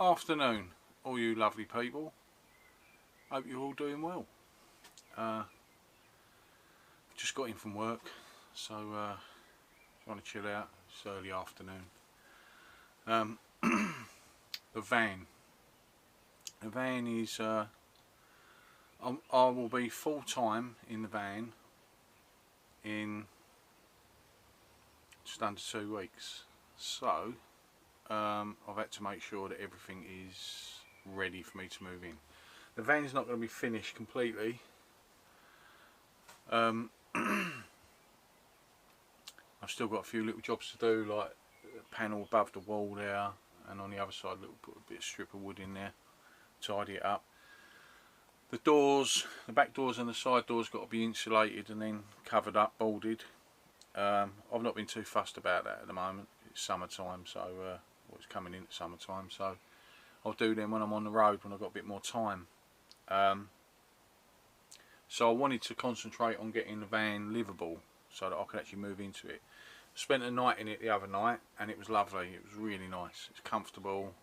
Afternoon, all you lovely people. Hope you're all doing well. Just got in from work, so trying to chill out. It's early afternoon. The van. The van is. I will be full time in the van in just under 2 weeks. So I've had to make sure that everything is ready for me to move in. The van's not going to be finished completely. I've still got a few little jobs to do, like a panel above the wall there, and on the other side put a bit of strip of wood in there, tidy it up. The doors, the back doors and the side doors got to be insulated and then covered up, boarded. I've not been too fussed about that at the moment. It's summertime, so it's coming into summertime, so I'll do them when I'm on the road, when I've got a bit more time. So I wanted to concentrate on getting the van livable so that I could actually move into it. Spent a night in it the other night and it was lovely. It was really nice. It's comfortable,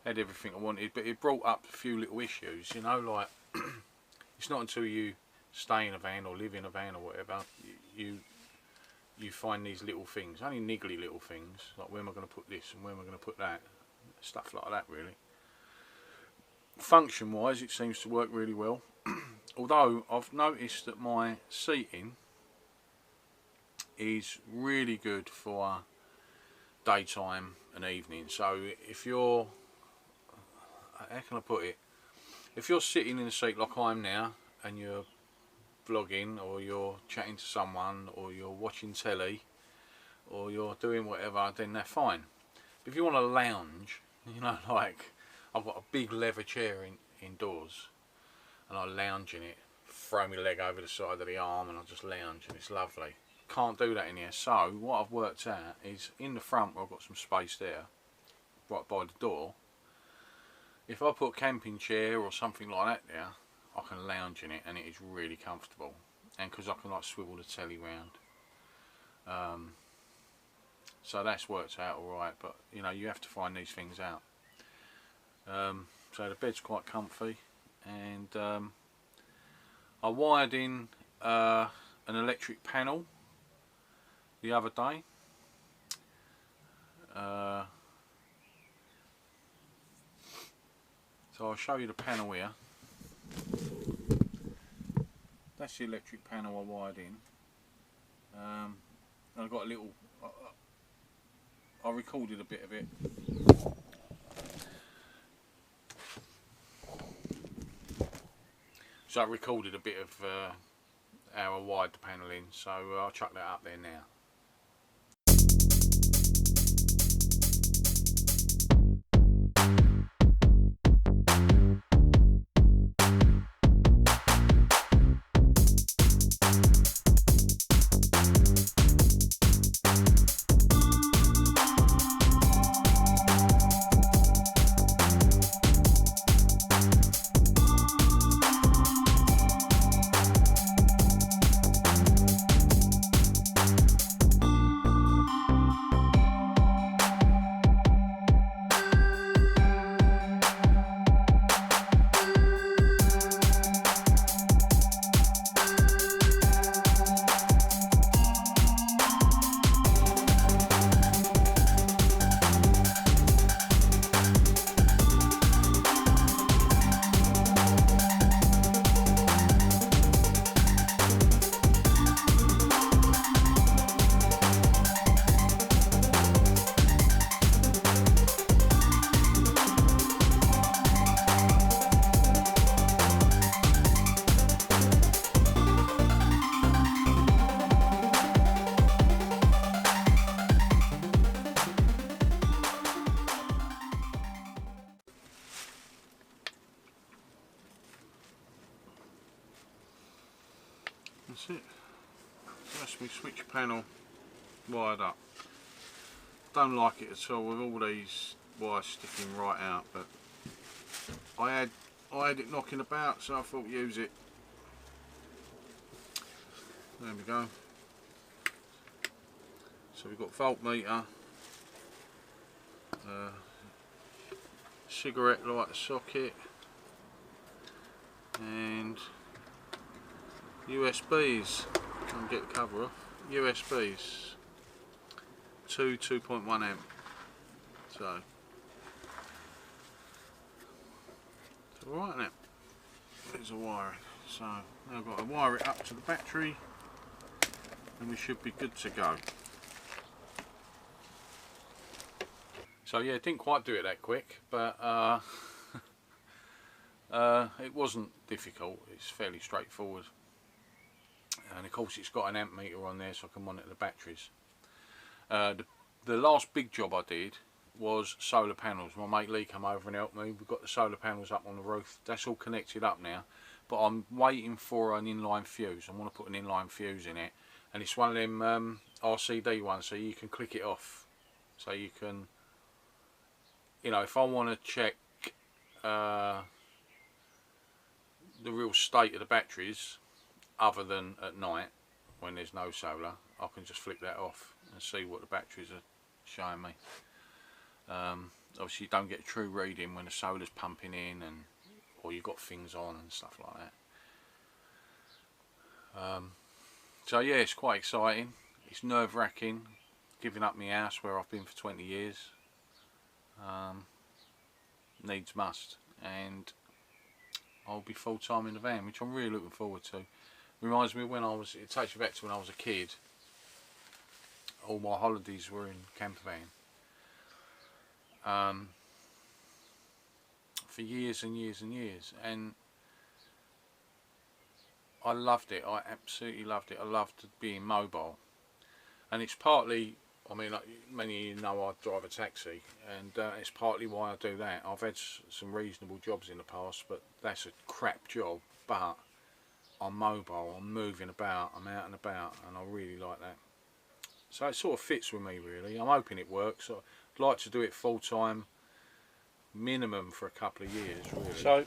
had everything I wanted, but it brought up a few little issues, you know, like it's not until you stay in a van or live in a van or whatever you find these little things, only niggly little things, like where am I going to put this and where am I going to put that, stuff like that really. Function wise it seems to work really well. Although I've noticed that my seating is really good for daytime and evening. So if you're, how can I put it, if you're sitting in a seat like I am now and you're vlogging or you're chatting to someone or you're watching telly or you're doing whatever, then they're fine. But if you want to lounge, you know, like I've got a big leather chair indoors and I lounge in it, throw my leg over the side of the arm and I just lounge and it's lovely. Can't do that in here. So what I've worked out is in the front where I've got some space there, right by the door, if I put a camping chair or something like that there, I can lounge in it and it is really comfortable. And because I can like swivel the telly round. So that's worked out alright, but you know, you have to find these things out. So the bed's quite comfy, and I wired in an electric panel the other day. So I'll show you the panel here. That's the electric panel I wired in. And I've got a little, I recorded a bit of it. So I recorded a bit of how I wired the panel in, so I'll chuck that up there now. That's it. So that's my switch panel wired up. Don't like it at all with all these wires sticking right out, but I had it knocking about, so I thought use it. There we go. So we've got voltmeter, cigarette lighter socket, and USBs. Can't get the cover off. USBs. 2.1 amp. So it's alright now. There's a wiring. So now I've got to wire it up to the battery and we should be good to go. So yeah, didn't quite do it that quick, but it wasn't difficult. It's fairly straightforward, and of course it's got an amp meter on there so I can monitor the batteries. The last big job I did was solar panels. My mate Lee came over and helped me. We've got the solar panels up on the roof. That's all connected up now, but I'm waiting for an inline fuse. I want to put an inline fuse in it, and it's one of them RCD ones, so you can click it off. So you can, you know, if I want to check the real state of the batteries other than at night when there's no solar, I can just flick that off and see what the batteries are showing me. Obviously you don't get a true reading when the solar's pumping in, and or you've got things on and stuff like that. So yeah, it's quite exciting. It's nerve-wracking giving up my house where I've been for 20 years. Needs must, and I'll be full-time in the van, which I'm really looking forward to. Reminds me of when it takes me back to when I was a kid. All my holidays were in camper van. For years and years and years, and I loved it. I absolutely loved it. I loved being mobile, and it's partly, I mean, like many of you know, I drive a taxi, and it's partly why I do that. I've had some reasonable jobs in the past, but that's a crap job. But I'm mobile, I'm moving about, I'm out and about, and I really like that. So it sort of fits with me, really. I'm hoping it works. I'd like to do it full time, minimum for a couple of years, really. So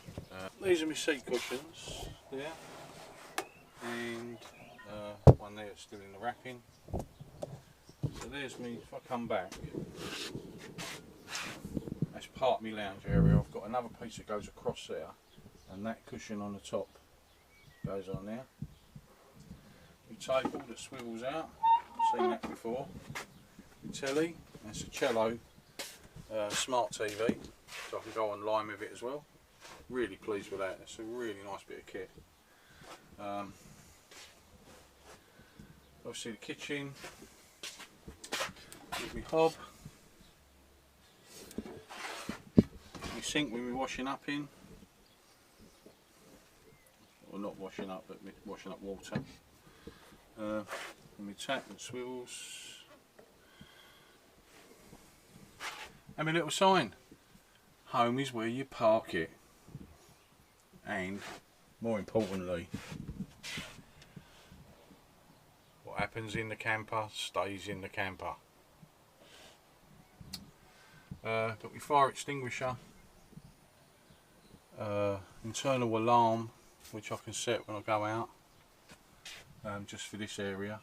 these are my seat cushions there, and one there that's still in the wrapping. So there's me. If I come back, that's part of my lounge area. I've got another piece that goes across there, and that cushion on the top goes on there. My table that swivels out. Seen that before. The telly. That's a Cello smart TV, so I can go online with it as well. Really pleased with that. It's a really nice bit of kit. Obviously the kitchen. With my hob. My sink with my washing up in. Or not washing up, but washing up water. And my tap that swivels. And my little sign. Home is where you park it. And more importantly, what happens in the camper stays in the camper. Got my fire extinguisher, internal alarm which I can set when I go out, just for this area.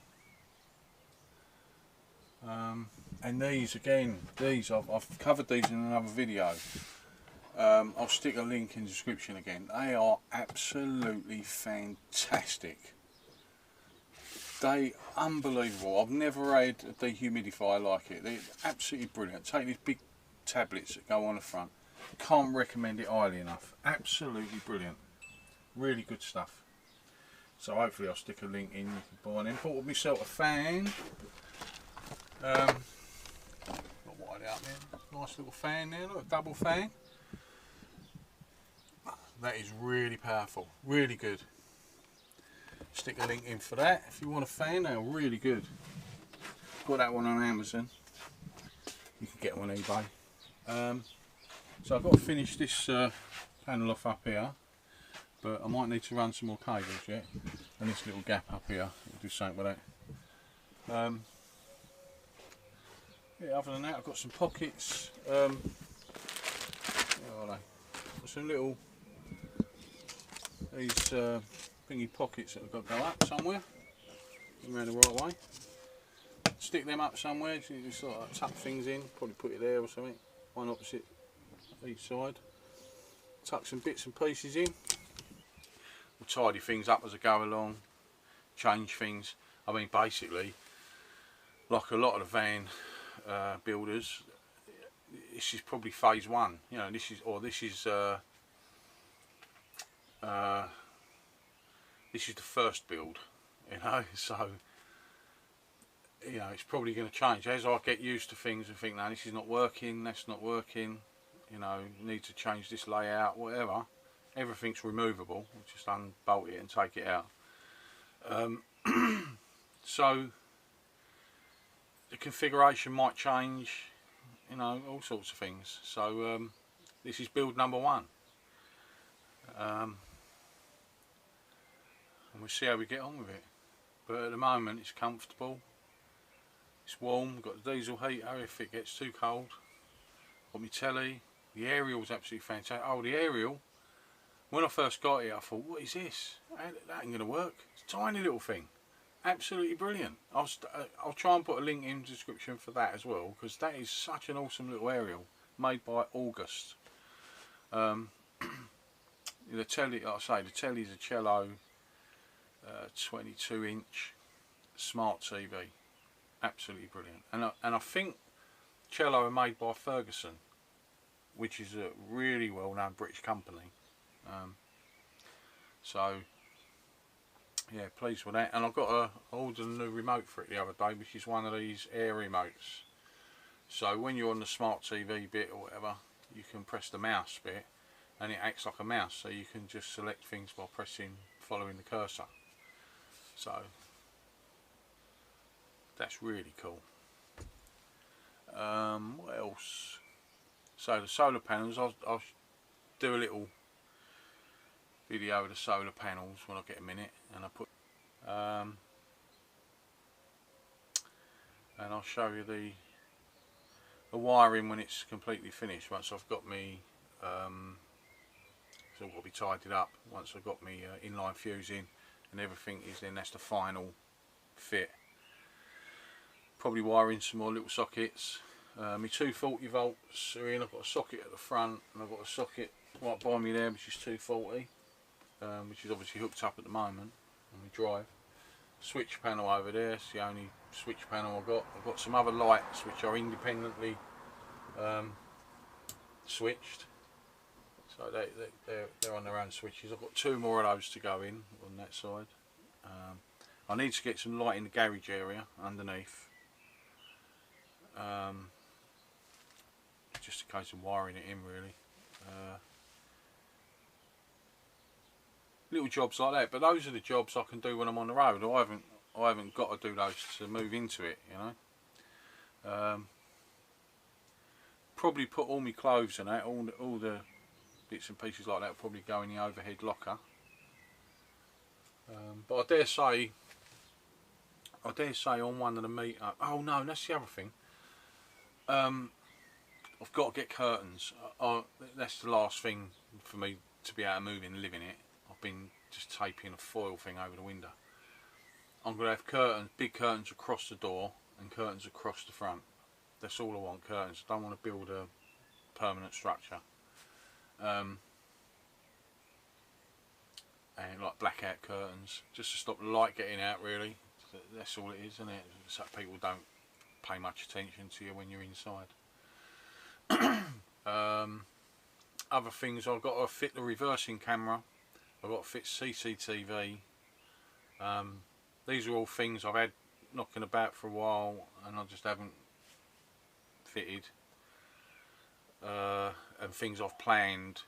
And these again, I've covered these in another video. I'll stick a link in the description again. They are absolutely fantastic. They unbelievable. I've never had a dehumidifier like it. They're absolutely brilliant. Take these big tablets that go on the front. Can't recommend it highly enough. Absolutely brilliant. Really good stuff. So hopefully I'll stick a link in. You can buy them. Bought myself a fan. Got wide out there. Nice little fan there. Look, a double fan. That is really powerful. Really good. Stick a link in for that. If you want a fan, they're really good. Got that one on Amazon. You can get one on eBay. So I've got to finish this panel off up here, but I might need to run some more cables yet. And this little gap up here, I'll do something with that. Yeah, other than that, I've got some pockets. Where are they? Got some little these thingy pockets that have got to go up somewhere. Around the right way. Stick them up somewhere. So you just sort of tuck things in. Probably put it there or something. One opposite each side. Tuck some bits and pieces in. We'll tidy things up as I go along, change things. I mean, basically, like a lot of the van builders, this is probably phase one. You know, this is the first build. You know, so you know it's probably going to change as I get used to things and think, no, this is not working, that's not working. You know, need to change this layout, whatever. Everything's removable. We'll just unbolt it and take it out. So the configuration might change, you know, all sorts of things. So this is build number one, and we'll see how we get on with it. But at the moment it's comfortable, it's warm. We've got the diesel heater if it gets too cold. Got my telly. The aerial's absolutely fantastic. Oh, the aerial, when I first got it I thought, what is this? That ain't going to work. It's a tiny little thing. Absolutely brilliant. I'll try and put a link in the description for that as well, because that is such an awesome little aerial made by August. The telly, like I say, the telly is a Cello 22-inch smart TV. Absolutely brilliant. And I think Cello are made by Ferguson, which is a really well-known British company. So yeah, pleased with that. And I ordered a new remote for it the other day, which is one of these air remotes. So when you're on the smart TV bit or whatever, you can press the mouse bit and it acts like a mouse, so you can just select things by following the cursor. So that's really cool. What else? So the solar panels, I'll do a little video of the solar panels when I get a minute, and I put and I'll show you the wiring when it's completely finished. Once I've got me it's all got to be tidied up. Once I've got me inline fuse in and everything is in, that's the final fit. Probably wire in some more little sockets. My 240 volts are in. I've got a socket at the front and I've got a socket right by me there which is 240, which is obviously hooked up at the moment on my drive. Switch panel over there, it's the only switch panel I've got. I've got some other lights which are independently switched, so they're on their own switches. I've got two more of those to go in on that side. I need to get some light in the garage area underneath, just a case of wiring it in really. Little jobs like that, but those are the jobs I can do when I'm on the road. I haven't got to do those to move into it, you know. Probably put all my clothes and that, all the bits and pieces like that will probably go in the overhead locker. But I dare say on one of the meetup. Oh no, that's the other thing. I've got to get curtains. That's the last thing for me to be able to move in and live in it. I've been just taping a foil thing over the window. I'm going to have curtains, big curtains across the door and curtains across the front. That's all I want, curtains. I don't want to build a permanent structure. And like blackout curtains, just to stop the light getting out really. That's all it is, isn't it? So people don't pay much attention to you when you're inside. Other things, I've got to fit the reversing camera. I've got to fit CCTV. These are all things I've had knocking about for a while and I just haven't fitted. And things I've planned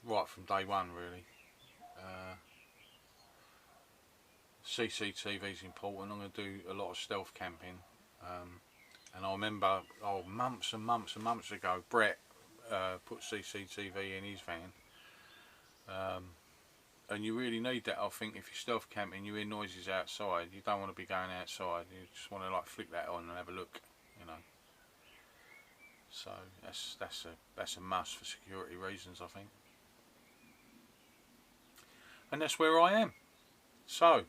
right from day one really. CCTV is important. I'm going to do a lot of stealth camping. And I remember months and months and months ago Brett put CCTV in his van. And you really need that, I think. If you're stealth camping, you hear noises outside, you don't want to be going outside, you just want to like flick that on and have a look, you know. So that's a must for security reasons, I think. And that's where I am. So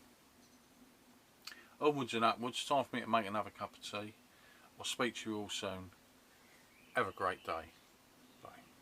onwards and upwards, time for me to make another cup of tea. I'll speak to you all soon. Have a great day. Bye.